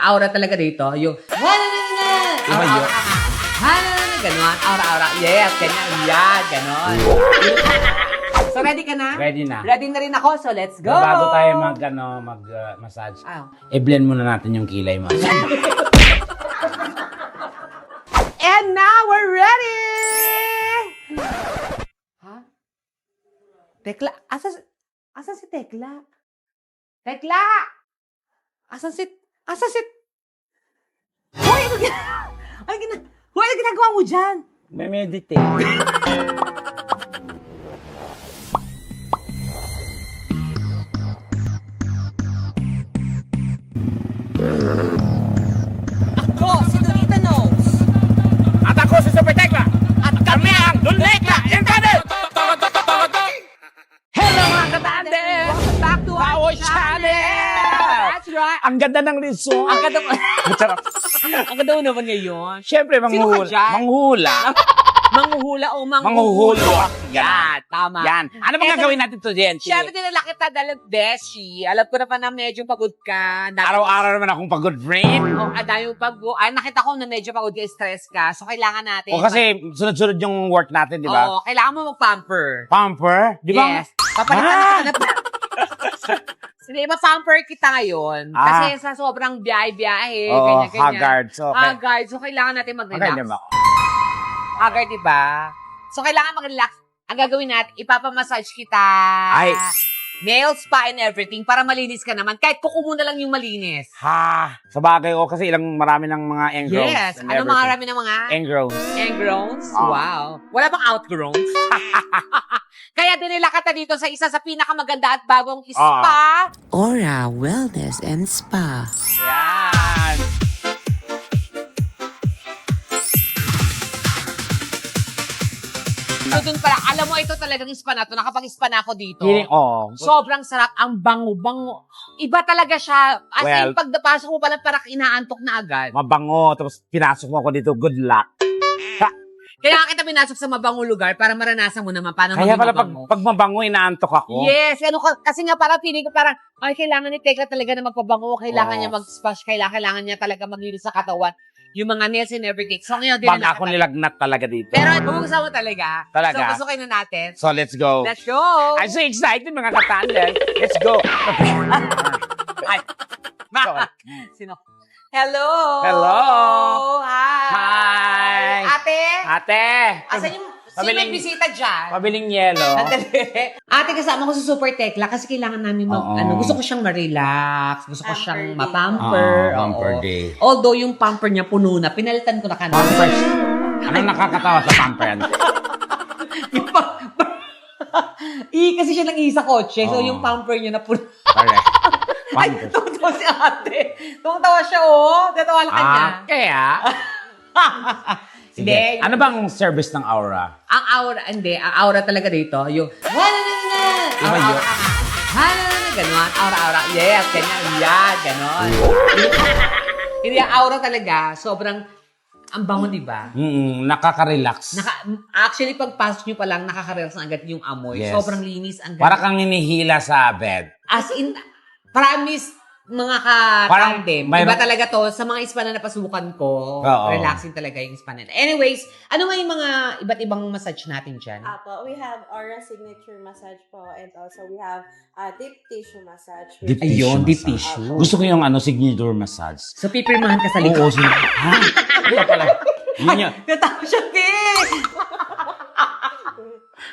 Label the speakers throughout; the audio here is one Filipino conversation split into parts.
Speaker 1: Aura talaga dito, yung
Speaker 2: Iba yun.
Speaker 1: ganon, aura. Yes, ganyan, yan, ganon. So, ready ka na?
Speaker 2: Ready na.
Speaker 1: Ready na rin ako, so let's go!
Speaker 2: Bago tayo massage, i-blend muna natin yung kilay mo.
Speaker 1: And now, we're ready! Ha? Tekla, asan si Tekla? Tekla! Asan si... Hoy, ano ginagawa mo dyan?
Speaker 2: May meditate.
Speaker 1: Ako, si Donita Knows.
Speaker 2: At ako si Super Tekla.
Speaker 1: At kami ang
Speaker 2: Lunekla Incarnate!
Speaker 1: Hello mga katande! Welcome back to our channel! That's right!
Speaker 2: Ang ganda ng resort.
Speaker 1: Ang ganda
Speaker 2: Charot.
Speaker 1: ang ganda mo naman ngayon.
Speaker 2: Siyempre,
Speaker 1: Sino ka dyan?
Speaker 2: manghuhula.
Speaker 1: Manghuhula o
Speaker 2: Manghuhulwa.
Speaker 1: Yan, tama.
Speaker 2: Yan. Ano bang gagawin natin to, Jen?
Speaker 1: Siyempre, dinala kita dahil Beshi. Alam ko na pa na medyo pagod ka.
Speaker 2: Araw-araw naman akong pagod, friend.
Speaker 1: Oh, dahil nakita ko na medyo pagod ka, stress ka. So, kailangan natin.
Speaker 2: O kasi sunod-sunod yung work natin, di ba?
Speaker 1: Oo, kailangan mo mag-pamper.
Speaker 2: Pamper? Di ba?
Speaker 1: Yes. Papalitan kita na. Hindi, ma-pamper kita ngayon. Kasi sa sobrang biyahe-biyahe,
Speaker 2: Oo,
Speaker 1: ganyan-ganyan.
Speaker 2: haggard. So, okay.
Speaker 1: Haggard. So, kailangan natin mag-relax.
Speaker 2: Okay, di ba?
Speaker 1: Haggard, diba? So, kailangan mag-relax. Ang gagawin natin, ipapamassage kita.
Speaker 2: Ay.
Speaker 1: Nail spa and everything para malinis ka naman. Kahit kuko mo na lang yung malinis.
Speaker 2: Ha! Sa bagay ko kasi marami ng mga engrowns.
Speaker 1: Yes.
Speaker 2: and
Speaker 1: Ano mga
Speaker 2: everything.
Speaker 1: marami ng mga
Speaker 2: Engrowns.
Speaker 1: engrowns?
Speaker 2: Oh.
Speaker 1: Wow. Wala bang outgrowns? Kaya dinila kita dito sa isa sa pinakamaganda at bagong spa.
Speaker 3: Aura Wellness and Spa.
Speaker 2: Yan!
Speaker 1: So dun pala, alam mo ito talagang spa na to. Nakapag-spa na ako dito. Sobrang sarap. Ang bango-bango. Iba talaga siya. As in,
Speaker 2: Well,
Speaker 1: pagdapasok mo pala, parang inaantok na agad.
Speaker 2: mabango. Tapos pinasok mo ako dito. Good luck.
Speaker 1: Kaya kita pinasok sa mabangong lugar para maranasan mo naman paano
Speaker 2: Kaya
Speaker 1: maging
Speaker 2: pala
Speaker 1: mabango.
Speaker 2: pag mabango, inaantok ako.
Speaker 1: Yes, kasi nga parang feeling ko parang, ay, kailangan ni Tekla talaga na magpabango, kailangan
Speaker 2: Oo.
Speaker 1: niya mag-splash, kailangan niya talaga maglinis sa katawan, yung mga nails and everything. So ngayon,
Speaker 2: Pag
Speaker 1: dinala
Speaker 2: ako
Speaker 1: kita.
Speaker 2: nilagnat talaga dito.
Speaker 1: Pero bubuksan mo talaga.
Speaker 2: Talaga?
Speaker 1: So, pasukin na natin.
Speaker 2: So, let's go.
Speaker 1: Let's go!
Speaker 2: I'm so excited, mga katandem. Let's go.
Speaker 1: Ay, sino? Hello!
Speaker 2: Hello!
Speaker 1: Hi!
Speaker 2: Hi!
Speaker 1: Ate!
Speaker 2: Ate!
Speaker 1: Asan yung, sino may bisita dyan?
Speaker 2: Pabiling yelo.
Speaker 1: Ate, kasama ko sa Super Tekla kasi kailangan namin
Speaker 2: Oo.
Speaker 1: gusto ko siyang ma-relax, gusto ko siyang
Speaker 3: Pamper day.
Speaker 1: ma-pamper.
Speaker 2: Oo, pamper
Speaker 1: oo.
Speaker 2: day.
Speaker 1: Although yung pamper niya puno na, pinalitan ko na kanina.
Speaker 2: Pampers. Anong nakakatawa sa pamper?
Speaker 1: Kasi siya lang isa kotse, so
Speaker 2: Oo.
Speaker 1: yung pamper niya na puno.
Speaker 2: Correct.
Speaker 1: Ay,
Speaker 2: Pamper.
Speaker 1: tuwa si ate. Tuwa siya, oh. Tatawa na kanya.
Speaker 2: Kaya? Sige.
Speaker 1: Hindi.
Speaker 2: Ano bang service ng aura?
Speaker 1: Ang aura talaga dito, yung
Speaker 2: Iba yun.
Speaker 1: ganon, aura. Yes, ganyan, yan, ganon. Hindi, ang aura talaga, sobrang, ang bango, di ba?
Speaker 2: Nakaka-relax.
Speaker 1: Actually, pagpasok nyo pa lang, nakaka-relax na agad yung amoy.
Speaker 2: Yes.
Speaker 1: Sobrang linis, ang
Speaker 2: Para
Speaker 1: ganda.
Speaker 2: kang hinihila sa bed.
Speaker 1: As in, promise, mga
Speaker 2: Parang
Speaker 1: ka-tandem.
Speaker 2: mayroon-
Speaker 1: Iba talaga to, sa mga spa na napasukan ko,
Speaker 2: Oo.
Speaker 1: relaxing talaga yung spa nila. Anyways, ano nga yung mga iba't ibang massage natin dyan?
Speaker 3: Apo, we have Aura Signature Massage po and also we have Deep Tissue Massage.
Speaker 2: Deep
Speaker 1: Ayun, deep
Speaker 2: massage.
Speaker 1: tissue.
Speaker 2: Gusto ko yung signature massage.
Speaker 1: So, pipirmahan ka sa
Speaker 2: Oo,
Speaker 1: likod.
Speaker 2: ha? Kaya pala. Yun yun.
Speaker 1: Natawa siya, Te!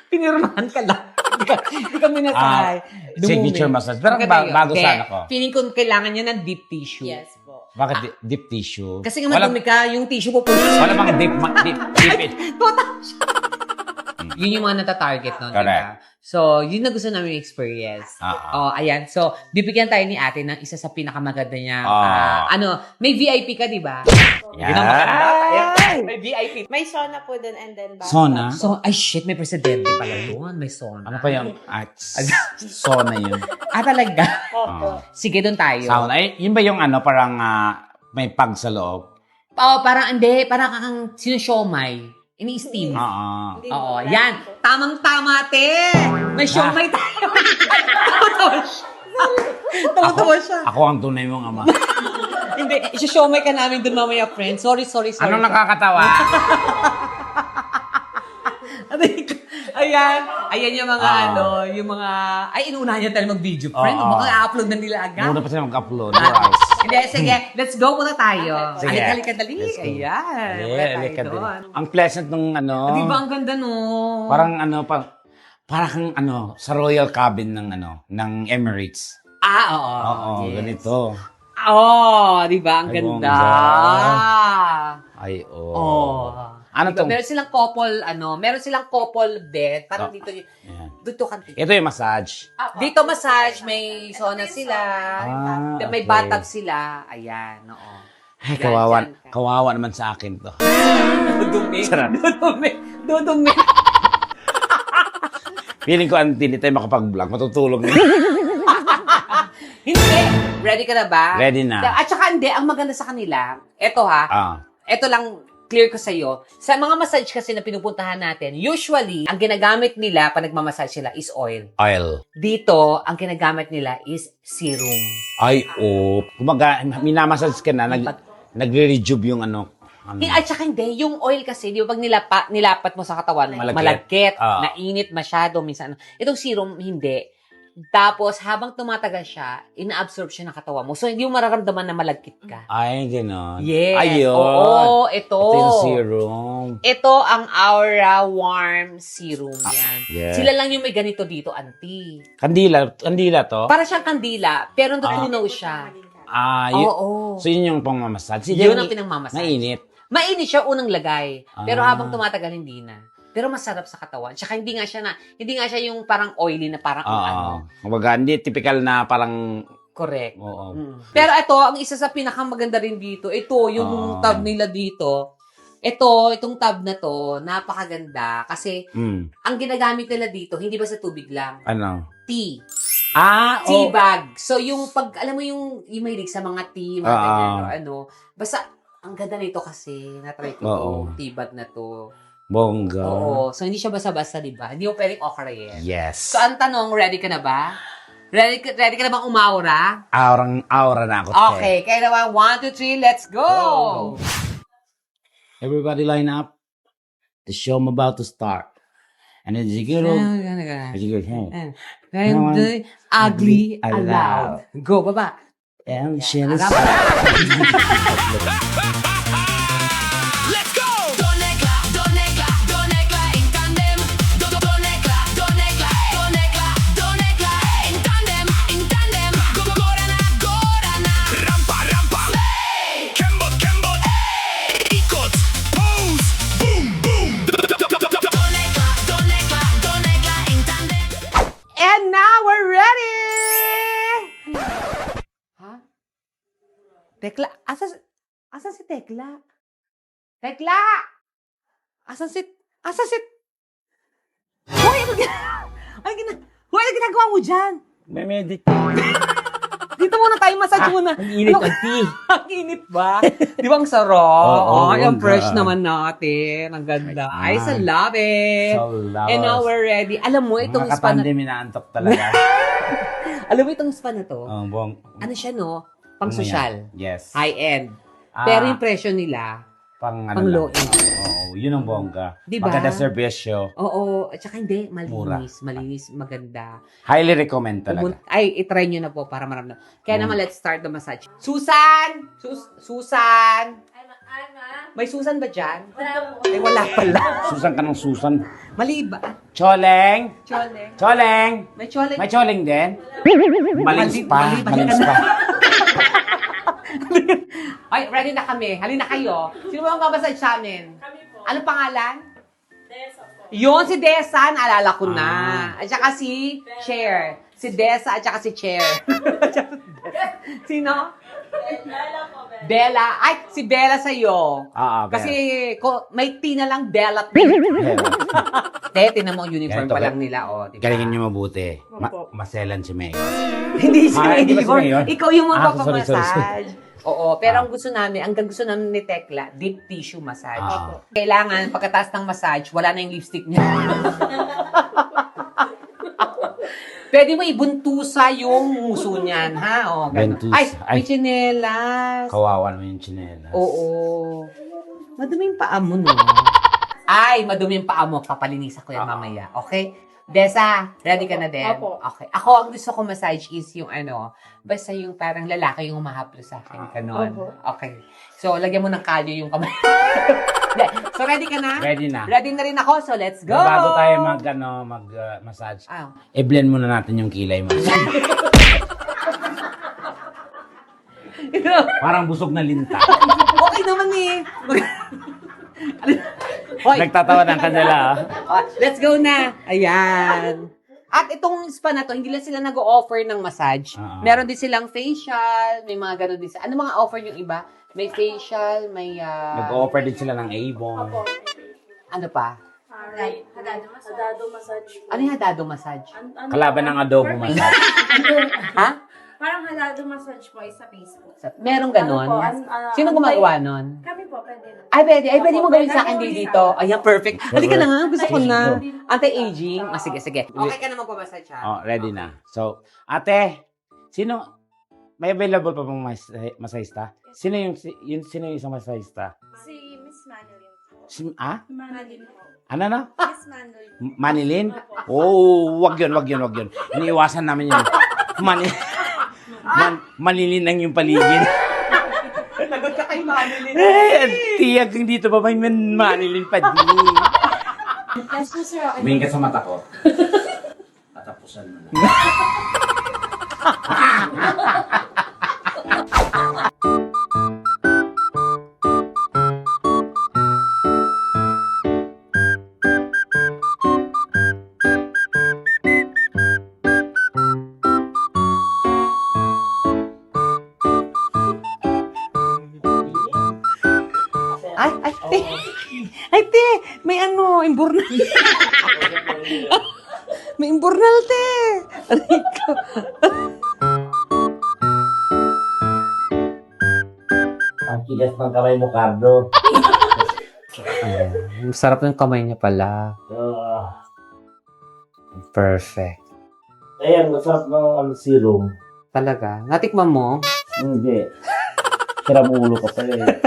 Speaker 1: Pinirmahan ka lang. Hindi ka minasay.
Speaker 2: Signature massage. Pero bago sana ko.
Speaker 1: Feeling ko kailangan niya ng deep tissue.
Speaker 3: Yes po.
Speaker 2: Bakit deep tissue?
Speaker 1: Kasi nga madumi ka, yung tissue po puno.
Speaker 2: Wala bang deep it.
Speaker 1: Yun yung mga natatarget nun, di
Speaker 2: Correct.
Speaker 1: ba? So, yun na gusto namin experience. Oh, ayan. So, bibigyan tayo ni ate ng isa sa pinakamaganda niya. May VIP ka, di ba?
Speaker 2: Yan.
Speaker 1: Yun ang maganda. Ayan, may VIP.
Speaker 3: May sauna po din and then bath.
Speaker 2: Sauna?
Speaker 1: So, ay shit, may presidente pala doon. May sauna.
Speaker 2: Ano pa yung sauna yun?
Speaker 1: Talaga?
Speaker 3: Opo.
Speaker 1: Sige, doon tayo.
Speaker 2: Sauna. Yun ba yung parang may pag sa loob?
Speaker 1: Oo, parang hindi. Parang kang sinusiomay. Ini-steam.
Speaker 2: Oo.
Speaker 3: Hindi
Speaker 1: Oo,
Speaker 3: po.
Speaker 1: yan. Tamang-tama, te. May siomay tayo. Tawa-tawa siya. Tawa-tawa siya.
Speaker 2: Ako ang tunay mong ama.
Speaker 1: Hindi, isi-showmay ka namin dun mamaya, friend. Sorry.
Speaker 2: Anong nakakatawa?
Speaker 1: Ayan yung mga yung mga, ay, inuunahan niya tayo mag-video, friend.
Speaker 2: Oo.
Speaker 1: Baka i-upload na nila agad.
Speaker 2: Muna pa sila mag-upload. Guys.
Speaker 1: Hindi, sige, let's go muna tayo.
Speaker 2: Sige.
Speaker 1: Halika, dali.
Speaker 2: Let's go.
Speaker 1: Ayan. Wala tayo doon.
Speaker 2: Ang pleasant nung
Speaker 1: Di ba ang ganda, no?
Speaker 2: parang parang sa royal cabin ng Emirates.
Speaker 1: Oo.
Speaker 2: Oo,
Speaker 1: yes.
Speaker 2: ganito.
Speaker 1: Di ba? Ang
Speaker 2: Ay,
Speaker 1: ganda.
Speaker 2: Ay, oo.
Speaker 1: Oh.
Speaker 2: Ano
Speaker 1: Diba,
Speaker 2: tong?
Speaker 1: meron silang couple bed. Parang dito,
Speaker 2: Ayan.
Speaker 1: dito ka.
Speaker 2: Ito yung massage.
Speaker 1: Dito massage, may sauna sila. May
Speaker 2: okay.
Speaker 1: bathtub sila. Ayan, oo.
Speaker 2: Ay,
Speaker 1: Yan, dyan ka.
Speaker 2: kawawa naman sa akin to.
Speaker 1: Dudumi.
Speaker 2: Sarap.
Speaker 1: Dudumi.
Speaker 2: Feeling ko, hindi tayo makapag-vlog. Matutulog na.
Speaker 1: Hindi. Ready ka na ba?
Speaker 2: Ready na.
Speaker 1: At saka hindi, ang maganda sa kanila, eto eto lang, clear ko sa'yo. Sa mga massage kasi na pinupuntahan natin, usually, ang ginagamit nila pag nagmamassage sila is oil.
Speaker 2: Oil.
Speaker 1: Dito, ang ginagamit nila is serum.
Speaker 2: Ay, oo. Kumaga, minamassage ka na, nagre-rejuve yung
Speaker 1: At saka hindi, yung oil kasi, di ba pag nilapat mo sa katawan, malagkit, nainit masyado, minsan. Itong serum, hindi. Tapos, habang tumatagal siya, ina-absorb siya ng katawan mo. So, hindi mo mararamdaman na malagkit ka.
Speaker 2: Ay, gano'n.
Speaker 1: Yes.
Speaker 2: Ayun.
Speaker 1: Oo, ito.
Speaker 2: Ito yung serum.
Speaker 1: Ito ang Aura Warm Serum yan.
Speaker 2: yes.
Speaker 1: Sila lang yung may ganito dito, auntie.
Speaker 2: Kandila to?
Speaker 1: Para siyang kandila, pero natunaw siya. Oo.
Speaker 2: So, yun yung pangmamassage.
Speaker 1: Yun ang pinangmamassage.
Speaker 2: Mainit.
Speaker 1: Mainit siya unang lagay, pero habang tumatagal hindi na. Pero masarap sa katawan. Tsaka hindi nga siya yung parang oily na parang
Speaker 2: Kumbaga, hindi typical na parang
Speaker 1: correct.
Speaker 2: oo.
Speaker 1: Pero ito, ang isa sa pinakamaganda rin dito, ito yung tab nila dito. Itong tab na to, napakaganda kasi ang ginagamit nila dito, hindi ba sa tubig lang?
Speaker 2: Ano?
Speaker 1: Tea.
Speaker 2: Oh.
Speaker 1: Tea bag. So yung alam mo yung mahilig sa mga tea, mga ganyan, basta ang ganda nito kasi na-try ko yung tea bag na to.
Speaker 2: Bongga.
Speaker 1: Oo. So, hindi siya basta-basta, di ba? Hindi mo pwedeng okra-yin.
Speaker 2: Yes.
Speaker 1: So, ang tanong, ready ka na ba? Ready ka na bang umaura?
Speaker 2: Aura na ako.
Speaker 1: Okay. Kaya naman, 1, 2, 3, let's go!
Speaker 2: Everybody line up. The show I'm about to start. And then siguro,
Speaker 1: ugly aloud. Go, baba.
Speaker 2: And she is...
Speaker 4: Let's go! Donegla in tandem. Donegla in tandem. Gorana. Rampa. Kembot. Ikot. Pose. Boom. Donegla in tandem.
Speaker 1: And now we're ready! Ha? Tekla? Asan si Tekla? Tekla! Asan si... Hoy, ano ginagawa mo dyan?
Speaker 2: May medic.
Speaker 1: Dito muna tayo, massage muna.
Speaker 2: Ang init ang tea.
Speaker 1: Ang init ba? Di ba ang sarap?
Speaker 2: Oo,
Speaker 1: Ay, ang
Speaker 2: ganda.
Speaker 1: fresh naman natin. Ang ganda. Ay, I love it.
Speaker 2: So love.
Speaker 1: And now we're ready. Alam mo, itong
Speaker 2: Mga
Speaker 1: spa na...
Speaker 2: katandem, inaantok talaga.
Speaker 1: Alam mo, itong spa na to,
Speaker 2: Bong.
Speaker 1: ano siya, no? Pang-social.
Speaker 2: Yes.
Speaker 1: High-end. Pero yung presyo nila,
Speaker 2: pang
Speaker 1: low
Speaker 2: lang.
Speaker 1: end.
Speaker 2: Oo, yun ang bongga.
Speaker 1: Diba?
Speaker 2: Maganda servisyo.
Speaker 1: Oo. At saka hindi,
Speaker 2: Mura.
Speaker 1: malinis, maganda.
Speaker 2: Highly recommend talaga.
Speaker 1: Ay, itry nyo na po para maramdaman. Kaya naman, let's start the massage. Susan! Susan! May Susan ba dyan? Ay, wala pala.
Speaker 2: Susan ka ng Susan.
Speaker 1: Mali ba?
Speaker 2: Choleng!
Speaker 1: Choleng. May choleng.
Speaker 2: May choleng din? Malings pa.
Speaker 1: Ay, ready na kami. Halina kayo. Sino ba ang massage sa amin? Kami po. Anong pangalan? Desa po. Yun, si Desa. Naalala ko na. At saka si Chair. Si Desa at saka si Chair. Sino? Bella po, Bella. Bella. Ay, si Bella sa'yo. Kasi may T na lang, Bella. Tinan mo ang uniform
Speaker 2: Ganito,
Speaker 1: pa lang nila. Oh, diba?
Speaker 2: Galingin nyo mabuti. Maselan si May.
Speaker 1: Hindi si
Speaker 2: Hindi ba si
Speaker 1: Mayor.
Speaker 2: Mayor?
Speaker 1: Ikaw yung
Speaker 2: Sorry.
Speaker 1: magpapamassage. Oo, pero ang gusto namin ni Tekla, deep tissue massage. Kailangan, pagkatapos ng massage, wala na yung lipstick niya. Pwede mo ibuntusa yung muso niyan, ha? O, ganun.
Speaker 2: Buntusa.
Speaker 1: Ay, may
Speaker 2: Ay.
Speaker 1: tsinelas.
Speaker 2: Kawawa naman yung tsinelas.
Speaker 1: Oo. Madumi yung paa mo, no? Ay, madumi yung paa mo. Papalinisan ko yan mamaya. Okay? Desa, ready ka na din?
Speaker 3: Opo.
Speaker 1: Okay. Ako, ang gusto ko massage is yung basta yung parang lalaki yung humahaplo sa akin. Ganon.
Speaker 3: Opo.
Speaker 1: Okay. So, lagyan mo ng kalyo yung kamay. Hindi. So, ready ka na?
Speaker 2: Ready na.
Speaker 1: Ready na rin ako. So, let's go!
Speaker 2: Bago tayo mag-massage,
Speaker 1: Ah.
Speaker 2: i-blend muna natin yung kilay mo. Parang busog na linta.
Speaker 1: Okay naman eh. Hoy.
Speaker 2: Nagtatawa ng kanila.
Speaker 1: Oh, let's go na. Ayan. At itong spa na to, hindi lang sila nag-o-offer ng massage. Meron din silang facial, may mga ganun din. Ano mga offer yung iba? May facial, may...
Speaker 2: Nag-offer din sila ng Avon.
Speaker 1: ano pa?
Speaker 3: Hadado massage.
Speaker 1: Ano yung hadado massage?
Speaker 2: Kalaban ng adobo massage.
Speaker 1: Ha?
Speaker 3: Parang hadado massage po sa Facebook.
Speaker 1: Merong ganon?
Speaker 3: Ano po,
Speaker 1: Sino gumagawa nun?
Speaker 3: Kami po, pwede na.
Speaker 1: Ay, pwede mo gawin sa akin
Speaker 3: Pwede
Speaker 1: dito. Ayan, perfect. Halika na nga, gusto ko na.
Speaker 3: Anti-aging.
Speaker 1: Anti-aging. Sige. Okay ka na magpamassage ha?
Speaker 2: Oh, ready na. So, ate, may available pa bang masahista? Sino yung isang masahista?
Speaker 3: Si Miss Manolin po.
Speaker 2: Manilin?
Speaker 3: Manolin po.
Speaker 2: Ano na?
Speaker 3: Miss Manolin.
Speaker 2: Manilin? Oh, wag yun. Iniiwasan namin yun. Manilin ang yung paligid.
Speaker 1: Nagot ka kay Manilin.
Speaker 2: Tiyak, dito pa may manilin pa din.
Speaker 3: Yes po, sir. Okay.
Speaker 2: Tumingin ka sa mata ko. Tatapusan mo na.
Speaker 1: Ay, te, may imburnal. May imburnal, te. Aray ko.
Speaker 2: Ang kigas ng kamay mo, Cardo.
Speaker 1: Ang sarap ng kamay niya pala. Perfect.
Speaker 5: Ayan, masarap ng serum.
Speaker 1: Talaga. Natikman mo?
Speaker 5: Hindi. Siram ulo ka pala eh.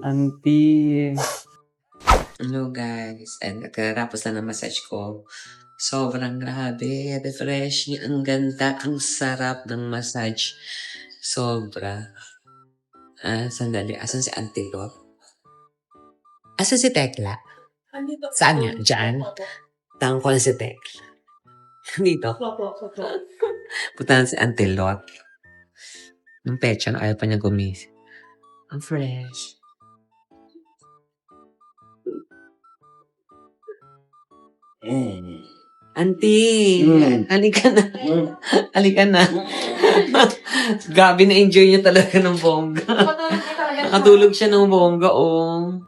Speaker 1: Auntie. Hello guys. And nagkatapos na ng massage ko. Sobrang grabe. Refresh niya. Ang ganda. Ang sarap ng massage. Sobra. Sandali. Asan si Auntie Lot? Asan si Tekla?
Speaker 3: Andito.
Speaker 1: Saan nga? Diyan? Tangan ko na si Tekla. Dito. Punta si Auntie Lot. Nung pecha na ayaw pa niya gumising. Ang fresh. Auntie! Halika na. Halika na. Gabi na-enjoy niya talaga ng bongga. Nakatulog siya ng bongga, oh.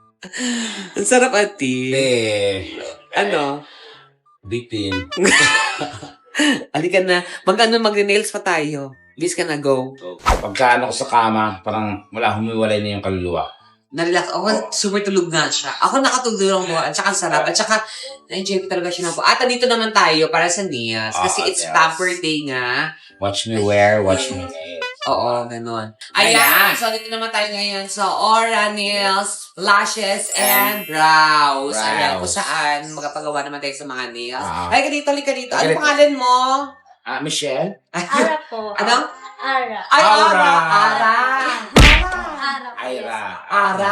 Speaker 1: Ang sarap, Auntie. Ano?
Speaker 2: Bitin.
Speaker 1: Halika na. Mag-nails pa tayo. Bis ka na, go.
Speaker 2: Pagka ko sa kama, parang humiwalay na yung kaluluwa.
Speaker 1: Nalilak. Ako, super tulog nga siya. Ako nakatulog mo. At saka ang sarap. At saka, na-enjoy ko talaga siya ng po. At dito naman tayo para sa Nias. Kasi it's
Speaker 2: yes.
Speaker 1: Pamper Day nga.
Speaker 2: Watch me wear, watch me eat.
Speaker 1: Oo, ganun. Ayan. So, dito naman tayo ngayon sa Aura Nails, Lashes, and Brows. Ayan, kung saan magpapagawa naman tayo sa mga nails. Ay, halika dito. Ano pangalan mo?
Speaker 2: Michelle?
Speaker 3: Ara po.
Speaker 1: Ano?
Speaker 3: Ara.
Speaker 1: Ay,
Speaker 2: Aura.
Speaker 1: Ara.
Speaker 3: Ara.
Speaker 2: Ara.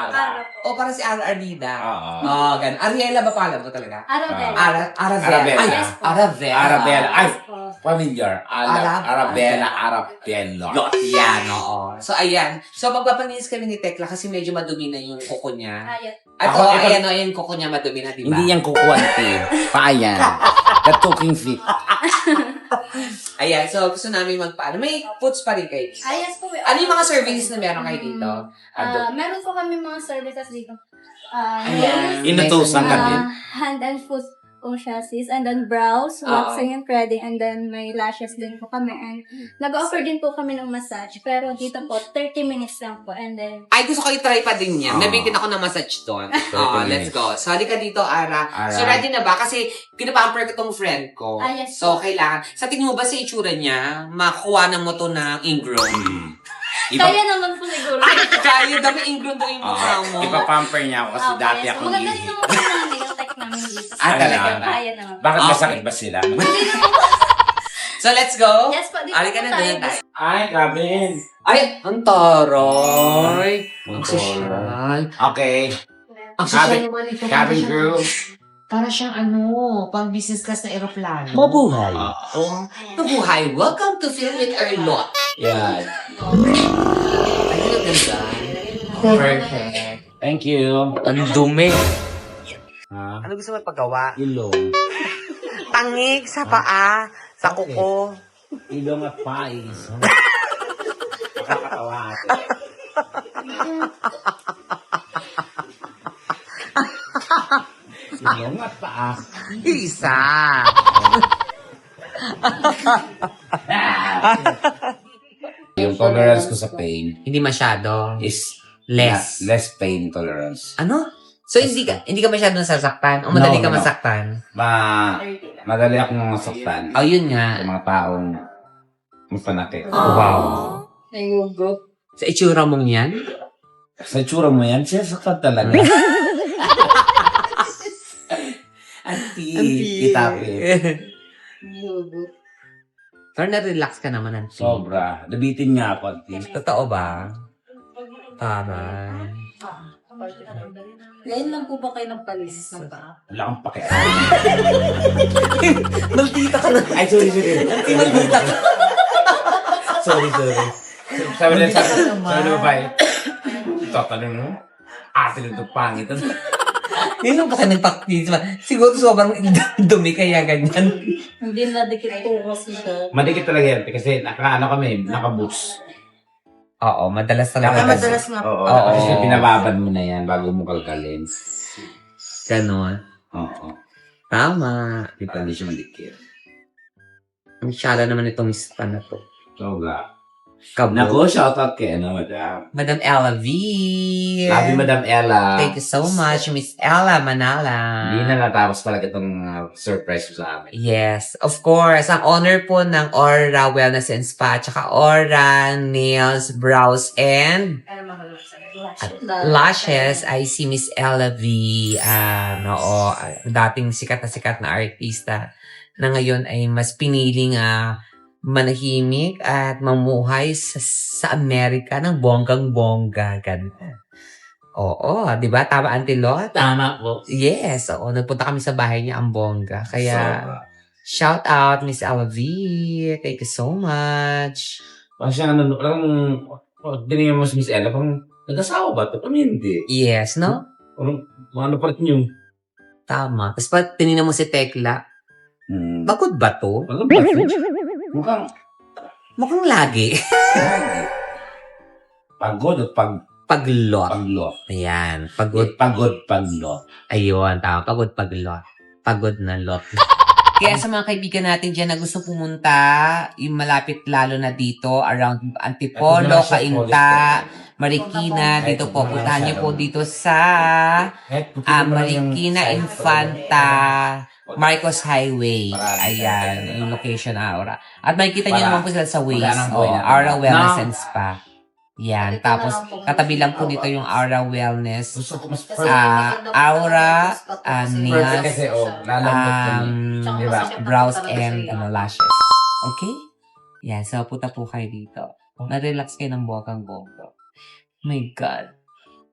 Speaker 1: Ara. O, parang si Ara Arnida.
Speaker 2: Oo.
Speaker 1: Oh, ganun. Ariela ba pangalan ko talaga?
Speaker 3: Arabella.
Speaker 1: Arabella. Ay,
Speaker 2: Arabella.
Speaker 1: Arabella.
Speaker 2: Arabella. Ay, familiar. Arabella.
Speaker 1: Arabella. Yan, oo. So, ayan. So, magpapaninis kami ni Tekla kasi medyo madumi na yung kuko niya.
Speaker 3: Ayat.
Speaker 1: Ayan, yung kuko niya madumi na, diba?
Speaker 2: Hindi yan kukuwanti. Payan. The talking feet.
Speaker 1: Ayan, so gusto namin magpaano. May foods pa rin kayo.
Speaker 3: Ayas po.
Speaker 1: Ano yung mga services na meron kayo dito?
Speaker 3: Meron po kami mga services dito.
Speaker 1: Ayan.
Speaker 2: Inutusan ka din.
Speaker 3: Hand and foot
Speaker 6: po siya, sis. And then brows, waxing and threading, and then may lashes din po kami. And nag-offer din po kami ng massage. Pero dito po, 30 minutes lang po. And then,
Speaker 1: Ay, gusto ko i-try pa din yan.
Speaker 2: Oo.
Speaker 1: Nabitin ako ng massage doon.
Speaker 2: 30
Speaker 1: Let's
Speaker 2: minutes.
Speaker 1: go. So, halika dito, Ara.
Speaker 2: Ara.
Speaker 1: So, ready na ba? Kasi, pinapamper ko tong friend ko.
Speaker 6: Yes.
Speaker 1: So, kailangan. Sa tingin mo ba sa itsura niya, makuha na mo to ng ingrown?
Speaker 6: kaya naman po siguro.
Speaker 1: Kaya dami ingrown to yung mukha mo.
Speaker 2: Ipapamper niya ako kasi
Speaker 6: Okay,
Speaker 2: dati
Speaker 6: so
Speaker 2: ako
Speaker 6: maganda rin naman po namin yung tech namin dito.
Speaker 2: talaga?
Speaker 6: Kaya naman.
Speaker 2: Bakit
Speaker 1: Okay.
Speaker 2: masakit ba sila?
Speaker 1: So, let's go.
Speaker 6: Yes po, dito
Speaker 1: Halika
Speaker 6: po
Speaker 1: na,
Speaker 6: tayo.
Speaker 1: doon tayo.
Speaker 2: Ay, Gavin.
Speaker 1: Ay, ang taray. Ang
Speaker 2: Ang
Speaker 1: sosyal.
Speaker 2: Okay.
Speaker 1: Ang sosyal
Speaker 2: Cabin-
Speaker 1: naman ito.
Speaker 2: Cabin crew.
Speaker 1: Para siyang pang business class na aeroplano.
Speaker 5: Mabuhay.
Speaker 1: Oo. Mabuhay. Welcome to Film with Erlot.
Speaker 2: Yan.
Speaker 1: Ay, ang ganda. Perfect.
Speaker 2: Thank you.
Speaker 1: Ang dumi.
Speaker 2: Ha?
Speaker 1: Ano gusto mo paggawa?
Speaker 2: Ilong.
Speaker 1: Tangig sa paa, sa kuko.
Speaker 2: Ilong at pais. Nakakatawa ate. Ilong at paa.
Speaker 1: Isa.
Speaker 2: Yung tolerance ko sa pain
Speaker 1: Hindi masyado.
Speaker 2: is
Speaker 1: Less.
Speaker 2: less pain tolerance.
Speaker 1: Ano? So, hindi ka masyado nasasaktan? O madali
Speaker 2: No,
Speaker 1: ka
Speaker 2: no.
Speaker 1: masaktan?
Speaker 2: Madali akong masaktan.
Speaker 1: O, yun nga.
Speaker 2: Sa mga taong mapanakit.
Speaker 1: Wow.
Speaker 6: Nangugop.
Speaker 1: Sa itsura mong yan?
Speaker 2: Sa tsura mo yan, sinasaktan talaga.
Speaker 1: Anti.
Speaker 2: Itapit.
Speaker 6: Nangugop.
Speaker 1: Pero na-relax ka naman, Anti.
Speaker 2: Sobra. Nabitin nga ako, auntie.
Speaker 1: Totoo ba? Taray.
Speaker 6: Ngayon lang po ba kayo nagpalisis ng paa?
Speaker 2: Wala kang pake.
Speaker 1: Maldita ka na.
Speaker 2: Ay, sorry.
Speaker 1: Maldita ka.
Speaker 2: Sorry. Sabi na ba eh? Tatanong mo? Ate nito pangit.
Speaker 1: Nino ba ka nagpaktis? Siguro sobrang dumi kaya ganyan.
Speaker 6: Hindi na dikit po kasi siya.
Speaker 2: Madikit talaga yan kasi naka-boots.
Speaker 1: Oo, madalas talaga.
Speaker 6: Madalas nga po.
Speaker 2: Oo. Kasi pinababad mo na yan bago mo kalkalin.
Speaker 1: Ganon.
Speaker 2: Oo.
Speaker 1: Tama.
Speaker 2: Di pa hindi siya madikit.
Speaker 1: Ang syala naman itong spa na to.
Speaker 2: Sobra.
Speaker 1: Kabo.
Speaker 2: Naku, shoutout kay madam.
Speaker 1: Madam Ella V.
Speaker 2: Sabi Madam Ella.
Speaker 1: Thank you so much, Miss Ella Manala.
Speaker 2: Hindi na natapos talaga itong surprise ko sa amin.
Speaker 1: Yes, of course. Ang owner po ng Aura Wellness and Spa, tsaka Aura Nails, Brows, and Lashes ay si Miss Ella V. Dating sikat na artista na ngayon ay mas piniling manahimik at mamuhay sa Amerika ng bonggang-bongga. Ganda. Oo, di ba? Tama, Auntie Lot?
Speaker 5: Tama po.
Speaker 1: Yes, oo. Nagpunta kami sa bahay niya, ang bongga. Kaya,
Speaker 2: Sobra.
Speaker 1: shout out, Miss Ella V. Thank you so much.
Speaker 2: Parang siya dinigyan mo si Miss Ella, parang nag-asawa ba ito? Parang hindi.
Speaker 1: Yes, no?
Speaker 2: Parang ano pa rin yung...
Speaker 1: Tama. Tapos pa, tinignan mo si Tekla. Pagod ba to?
Speaker 2: Ano ba ito? Mukhang
Speaker 1: Mukhang lagi.
Speaker 2: pagod at
Speaker 1: Paglot.
Speaker 2: paglot.
Speaker 1: Ayan. Pagod.
Speaker 2: Paglot.
Speaker 1: Ayun, tama. Pagod, paglot. Pagod na lot. Kaya sa mga kaibigan natin dyan na gusto pumunta, yung malapit lalo na dito, around Antipolo, Cainta, Marikina, dito po. Puntahan niyo po dito sa Marikina Infanta Marcos Highway. Ayan, yung location Aura. At makikita niyo naman po sila sa Waze. Aura Wellness and Spa. Yan. Tapos, katabi lang po dito yung Aura Wellness.
Speaker 2: Gusto ko mas
Speaker 1: Aura,
Speaker 2: perfect
Speaker 1: nails,
Speaker 2: kasi, lalambot kami. Diba?
Speaker 1: brows and lashes. Okay? Yan. So, punta po kayo dito. Na-relax kayo ng bonggang-bongga. My God.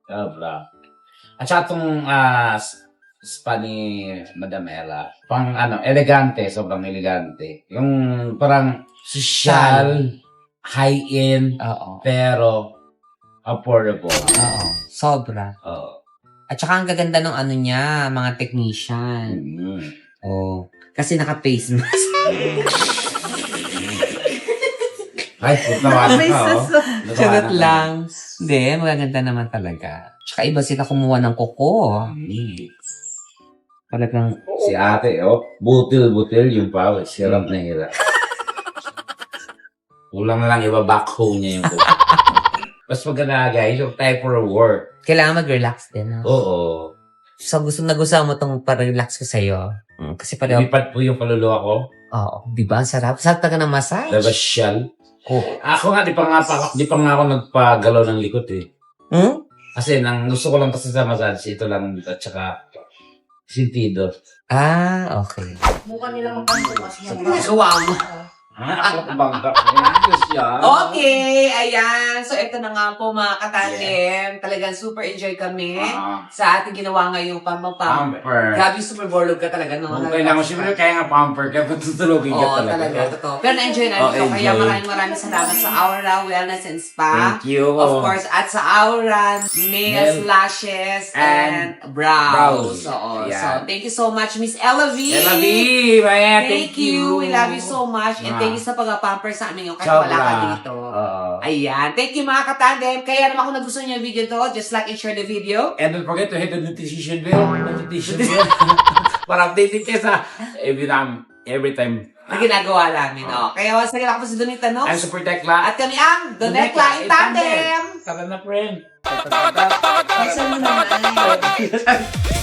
Speaker 2: Sobra. At saka itong spa ni Madam Ella, pang elegante, sobrang elegante. Yung parang social, high-end,
Speaker 1: Oo.
Speaker 2: pero affordable.
Speaker 1: Oo. Sobra.
Speaker 2: Oo.
Speaker 1: At saka ang gaganda ng ano niya, mga technician. Oh. Kasi naka-face mask.
Speaker 2: Ay, nawalan ka, oh.
Speaker 1: Charot lang. Hindi, magaganda naman talaga. Tsaka iba sila kumuha ng kuko. Talagang,
Speaker 2: Si ate, oh. Butil-butil yung pawis. Hirap na hirap. Kulang na lang iba-backhoe niya yung butil. Mas maganda guys, yung time for work.
Speaker 1: kailangan mag-relax din. No?
Speaker 2: Oo.
Speaker 1: So, gusto mo tong pa-relax ko sa'yo. Kasi pareho,
Speaker 2: Lumipat po yung kaluluwa ko.
Speaker 1: oo, di ba? Ang sarap. Sakta ka ng massage.
Speaker 2: Nabasyal.
Speaker 1: Oh.
Speaker 2: Ako nga, di pa nga ako nagpagalaw ng likod eh.
Speaker 1: Hmm?
Speaker 2: Kasi gusto ko lang kasi sa massage, ito lang at saka sentido.
Speaker 1: Ah, okay.
Speaker 3: Mukha nila magpapagawa siya.
Speaker 1: Nagawa mo.
Speaker 2: Ako bangga. Ayos yan.
Speaker 1: Okay, ayan. So, ito na nga po mga katandem. Talagang super enjoy kami sa ating ginawa ngayong pamapam.
Speaker 2: Pamper.
Speaker 1: Grabe, super borlog ka talaga, no?
Speaker 2: Okay lang. Siyempre, kaya nga pamper ka. Patutulogin ka
Speaker 1: Oo,
Speaker 2: talaga.
Speaker 1: talaga, totoo. Pero na-enjoy namin
Speaker 2: Oh,
Speaker 1: ito. Kaya
Speaker 2: enjoy.
Speaker 1: maraming salamat sa Aura Wellness and Spa.
Speaker 2: Thank you.
Speaker 1: Of course, at sa Aura Nails,
Speaker 2: Nail.
Speaker 1: Lashes, and brows.
Speaker 2: brows.
Speaker 1: Oo.
Speaker 2: Ayan.
Speaker 1: So, thank you so much, Miss Ella V.
Speaker 2: Ella V, Maya,
Speaker 1: Thank you. We love you so much. And thank you sa pag-pamper sa amin yung kahit wala ka dito. Ayan. Thank you mga katandem. Kaya naman kung nagustuhan niyo yung video to, just like and share the video.
Speaker 2: And don't forget to hit the notification bell. Para updated kayo sa every time.
Speaker 1: Na ginagawa namin. Oh. Kaya once again, ako po si Donita Nox.
Speaker 2: I'm Super Tekla.
Speaker 1: At kami ang Donetla in Tandem.
Speaker 2: Tara na, friend.
Speaker 1: Isa mo naman.